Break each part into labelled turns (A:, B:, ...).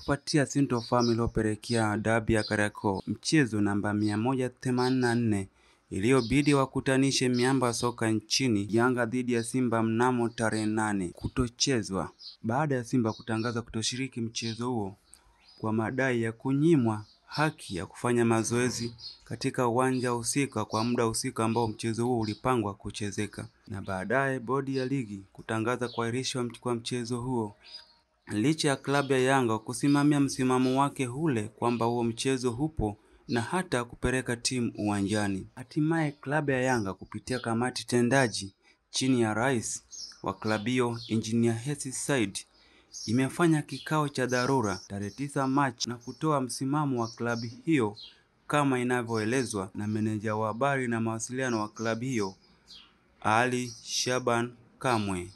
A: kufuatia sintofahamu iliyopelekea dabi ya Kariakoo, mchezo namba 184 iliyobidi wakutanishe miamba soka nchini Yanga dhidi ya Simba mnamo tarehe 8 kutochezwa baada ya Simba kutangaza kutoshiriki mchezo huo kwa madai ya kunyimwa haki ya kufanya mazoezi katika uwanja husika kwa muda husika ambao mchezo huo ulipangwa kuchezeka, na baadaye bodi ya ligi kutangaza kuahirishwa kwa mchezo huo, licha ya klabu ya Yanga kusimamia msimamo wake ule kwamba huo mchezo hupo na hata kupeleka timu uwanjani. Hatimaye klabu ya Yanga kupitia kamati tendaji chini ya rais wa klabu hiyo Engineer Hersi Said imefanya kikao cha dharura tarehe 9 Machi na kutoa msimamo wa klabu hiyo kama inavyoelezwa na meneja wa habari na mawasiliano wa klabu hiyo Ali Shaban Kamwe.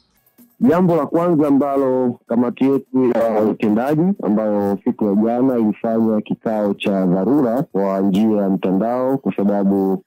B: Jambo la kwanza ambalo kamati yetu ya utendaji ambayo siku ya jana ilifanya kikao cha dharura kwa njia ya mtandao kwa sababu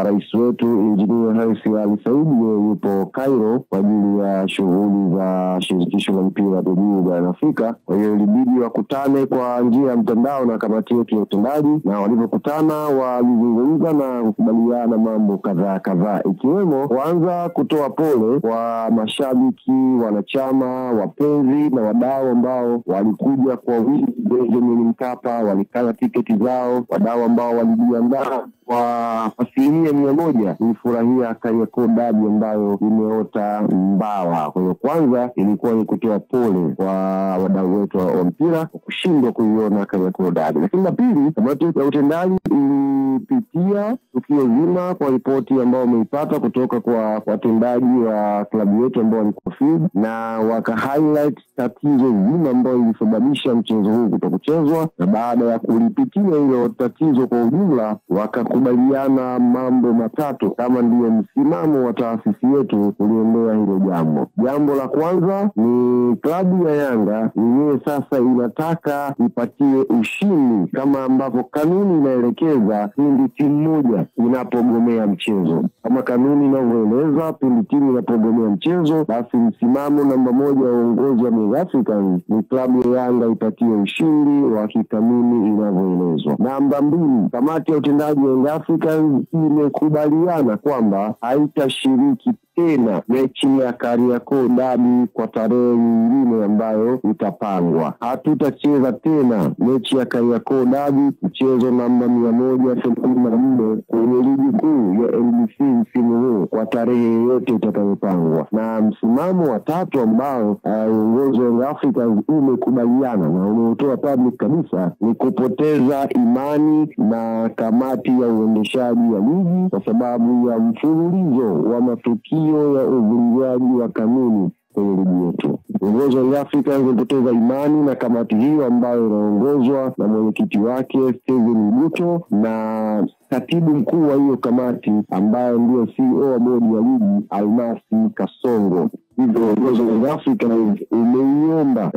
B: rais wetu Engineer Hersi Said yupo Cairo kwa ajili ya shughuli za shirikisho la mpira wa miguu barani Afrika. Kwa hiyo ilibidi wakutane kwa njia ya mtandao na kamati yetu ya utendaji, na walipokutana walizungumza na kukubaliana mambo kadhaa ikiwemo kwanza kutoa pole kwa mashabiki, wanachama, wapenzi na wadau ambao walikuja kwa wingi Benjamin Mkapa, walikata tiketi zao, wadau ambao walijiandaa kwa asilimia 100 kufurahia Kariakoo dabi ambayo imeota mbawa. Kwa hiyo kwanza ilikuwa ni kutoa pole kwa wadau wetu wa mpira kwa kushindwa kuiona Kariakoo dabi. Lakini la pili, kamati ya utendaji ilipitia tukio zima kwa ripoti ambayo wameipata kutoka kwa watendaji wa klabu yetu ambao walikuwa field, na waka highlight tatizo zima ambalo lilisababisha mchezo huu kutokuchezwa, na baada ya kulipitia hilo tatizo kwa ujumla wakakubaliana mambo matatu kama ndiyo msimamo wa taasisi yetu kuliendea hilo jambo. Jambo la kwanza ni klabu ya Yanga yenyewe sasa inataka ipatie ushindi kama ambavyo kanuni inaelekeza pindi timu moja inapogomea mchezo. Kama kanuni inavyoeleza pindi timu inapogomea mchezo, basi msimamo namba 1 wa uongozi wa Young Africans ni klabu ya Yanga ipatie ushindi wa kikanuni inavyoelezwa. Namba 2, kamati ya utendaji wa Young Africans imekubaliana kwamba haitashiriki tena mechi ya Kariakoo dabi kwa tarehe nyingine ambayo itapangwa. Hatutacheza tena mechi ya Kariakoo dabi mchezo namba 184 kwenye ligi kuu ya NBC msimu huu kwa tarehe yote itakayopangwa. Na msimamo wa tatu ambao uongozi wa Young Africans umekubaliana na umetoa public kabisa ni kupoteza imani na kamati ya uendeshaji wa ligi kwa sababu ya mfululizo wa matukio ya uvunjaji wa kanuni kwenye ligi yetu. Uongozi wa Young Africans umepoteza imani na kamati hiyo ambayo inaongozwa na mwenyekiti wake Steven Mguto na katibu mkuu wa hiyo kamati ambaye ndio CEO wa bodi ya ligi Almasi Kasongo. Hivyo uongozi wa Young Africans umeiomba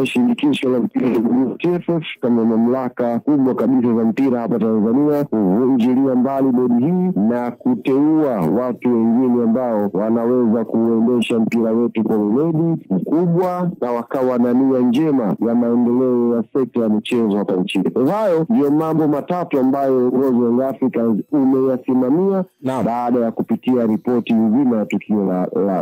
B: shirikisho la mpira TFF kama mamlaka kubwa kabisa za mpira hapa Tanzania kuvunjilia mbali bodi hii na kuteua watu wengine ambao wanaweza kuendesha mpira wetu kwa weledi mkubwa na wakawa na nia njema ya maendeleo ya sekta ya michezo hapa nchini. Hayo ndio mambo matatu ambayo uongozi wa Young Africans umeyasimamia baada ya kupitia ripoti nzima ya tukio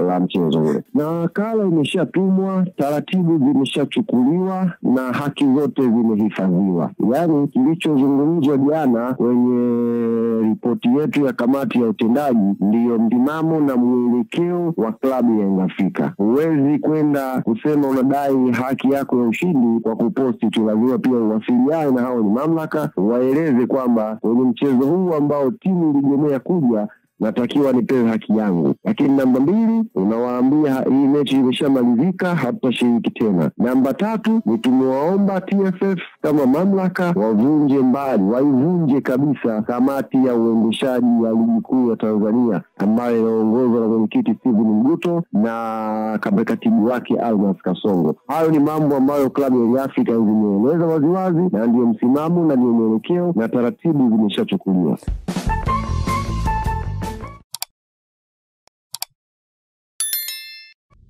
B: la mchezo ule. Na kala imeshatumwa, taratibu zimeshachukuliwa na haki zote zimehifadhiwa. Yaani kilichozungumzwa jana kwenye ripoti yetu ya kamati ya utendaji ndiyo msimamo na mwelekeo wa klabu ya Young Afrika. Huwezi kwenda kusema unadai haki yako ya ushindi kwa kuposti tu, lazima pia uwasiliane na hao ni mamlaka, waeleze kwamba kwenye mchezo huu ambao timu iligomea kuja natakiwa nipewe haki yangu. Lakini namba 2, unawaambia hii mechi imeshamalizika, hatutashiriki tena. Namba 3, ni tumewaomba TFF kama mamlaka wavunje mbali, waivunje kabisa kamati ya uendeshaji ya ligi kuu ya Tanzania ambayo inaongozwa na mwenyekiti Steven Mguto na katibu wake Almas Kasongo. Hayo ni mambo ambayo klabu ya Young Africans imeeleza waziwazi na ndio msimamo na ndio mwelekeo na taratibu zimeshachukuliwa.